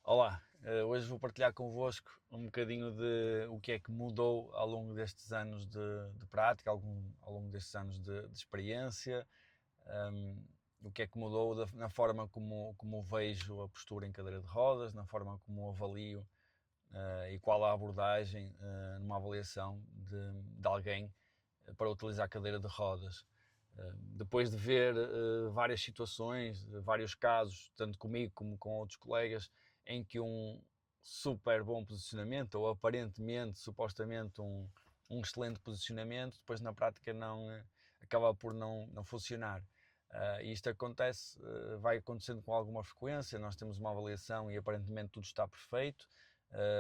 Olá, hoje vou partilhar convosco um bocadinho de o que é que mudou ao longo destes anos de prática, ao longo destes anos de experiência, um, o que é que mudou na forma como vejo a postura em cadeira de rodas, na forma como avalio e qual a abordagem numa avaliação de alguém para utilizar a cadeira de rodas. Depois de ver várias situações, vários casos, tanto comigo como com outros colegas, em que um super bom posicionamento, ou aparentemente, supostamente, um excelente posicionamento, depois na prática acaba por não funcionar. Isto acontece, vai acontecendo com alguma frequência, nós temos uma avaliação e aparentemente tudo está perfeito,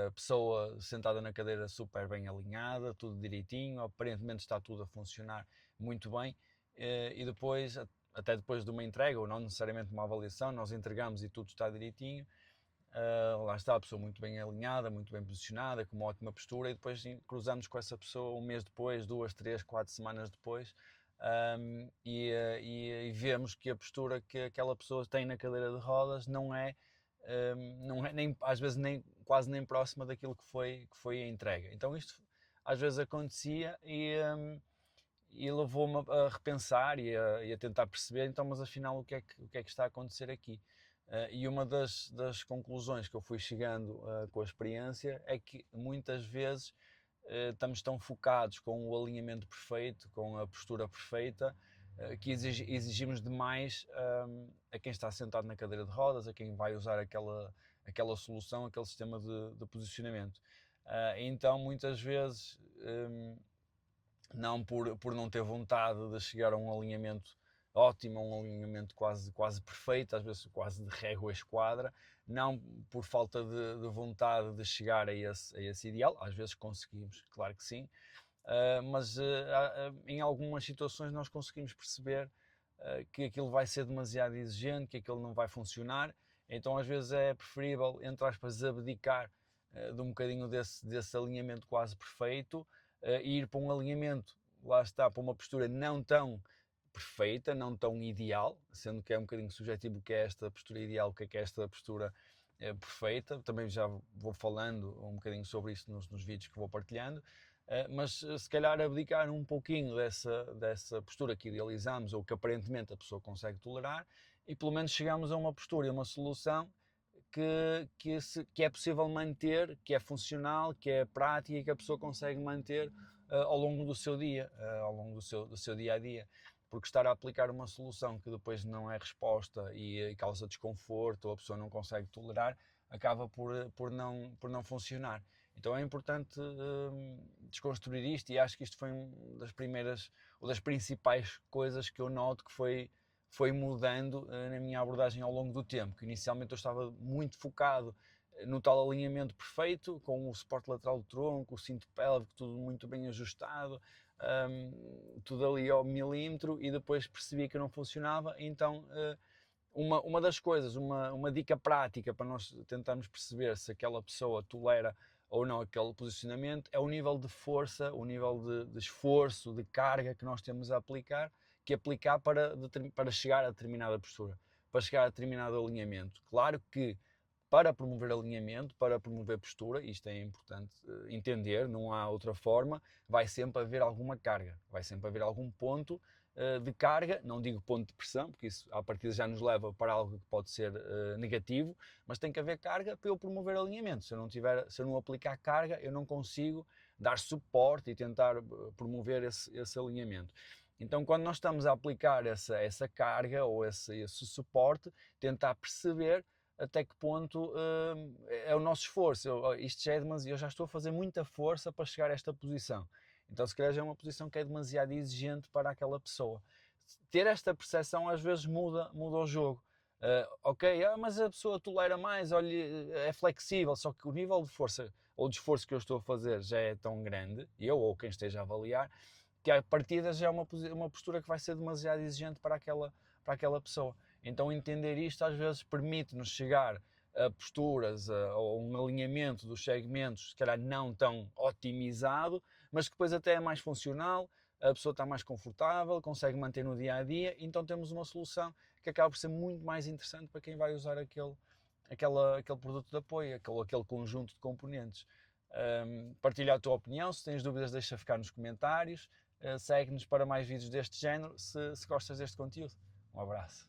a pessoa sentada na cadeira super bem alinhada, tudo direitinho, aparentemente está tudo a funcionar muito bem, e depois, até depois de uma entrega, ou não necessariamente uma avaliação, nós entregamos e tudo está direitinho, lá está a pessoa muito bem alinhada, muito bem posicionada, com uma ótima postura, e depois cruzamos com essa pessoa um mês depois, 2, 3, 4 semanas depois, e vemos que a postura que aquela pessoa tem na cadeira de rodas não é nem, às vezes nem, quase nem próxima daquilo que foi a entrega. Então isto às vezes acontecia e levou-me a repensar e a tentar perceber, então, mas afinal o que é que está a acontecer aqui? E uma das conclusões que eu fui chegando com a experiência é que muitas vezes estamos tão focados com o alinhamento perfeito, com a postura perfeita, que exigimos demais a quem está sentado na cadeira de rodas, a quem vai usar aquela solução, aquele sistema de posicionamento. Então, muitas vezes, não por não ter vontade de chegar a um alinhamento ótimo, a um alinhamento quase perfeito, às vezes quase de régua à esquadra, não por falta de vontade de chegar a esse ideal, às vezes conseguimos, claro que sim, mas em algumas situações nós conseguimos perceber que aquilo vai ser demasiado exigente, que aquilo não vai funcionar, então às vezes é preferível, entre aspas, abdicar de um bocadinho desse alinhamento quase perfeito e ir para um alinhamento, lá está, para uma postura não tão perfeita, não tão ideal, sendo que é um bocadinho subjetivo o que é esta postura ideal, o que é esta postura perfeita. Também já vou falando um bocadinho sobre isso nos vídeos que vou partilhando, mas se calhar abdicar um pouquinho dessa postura que idealizamos ou que aparentemente a pessoa consegue tolerar e pelo menos chegamos a uma postura e uma solução que é possível manter, que é funcional, que é prática e que a pessoa consegue manter ao longo do seu dia, ao longo do seu dia a dia. Porque estar a aplicar uma solução que depois não é resposta e causa desconforto ou a pessoa não consegue tolerar, acaba por não funcionar. Então é importante desconstruir isto e acho que isto foi uma das primeiras ou das principais coisas que eu noto que foi mudando na minha abordagem ao longo do tempo, que inicialmente eu estava muito focado no tal alinhamento perfeito, com o suporte lateral do tronco, o cinto pélvico, tudo muito bem ajustado, tudo ali ao milímetro, e depois percebi que não funcionava, então uma das coisas, uma dica prática para nós tentarmos perceber se aquela pessoa tolera ou não aquele posicionamento é o nível de força, o nível de esforço, de carga que nós temos a aplicar, para chegar a determinada postura, para chegar a determinado alinhamento. Claro que para promover alinhamento, para promover postura, isto é importante entender, não há outra forma, vai sempre haver alguma carga, vai sempre haver algum ponto de carga, não digo ponto de pressão, porque isso à partida já nos leva para algo que pode ser negativo, mas tem que haver carga para eu promover alinhamento. Se eu não aplicar carga, eu não consigo dar suporte e tentar promover esse alinhamento. Então, quando nós estamos a aplicar essa carga ou esse suporte, tentar perceber até que ponto é o nosso esforço. Isto já é demasiado, eu já estou a fazer muita força para chegar a esta posição. Então, se calhar já é uma posição que é demasiado exigente para aquela pessoa. Ter esta percepção às vezes muda o jogo. Ok, mas a pessoa tolera mais, olha, é flexível, só que o nível de força ou de esforço que eu estou a fazer já é tão grande, eu ou quem esteja a avaliar, que a partida já é uma postura que vai ser demasiado exigente para aquela pessoa. Então entender isto às vezes permite-nos chegar a posturas ou um alinhamento dos segmentos, se calhar não tão otimizado, mas que depois até é mais funcional, a pessoa está mais confortável, consegue manter no dia a dia, então temos uma solução que acaba por ser muito mais interessante para quem vai usar aquele produto de apoio, aquele conjunto de componentes. Partilha a tua opinião, se tens dúvidas deixa ficar nos comentários, segue-nos para mais vídeos deste género se gostas deste conteúdo. Um abraço.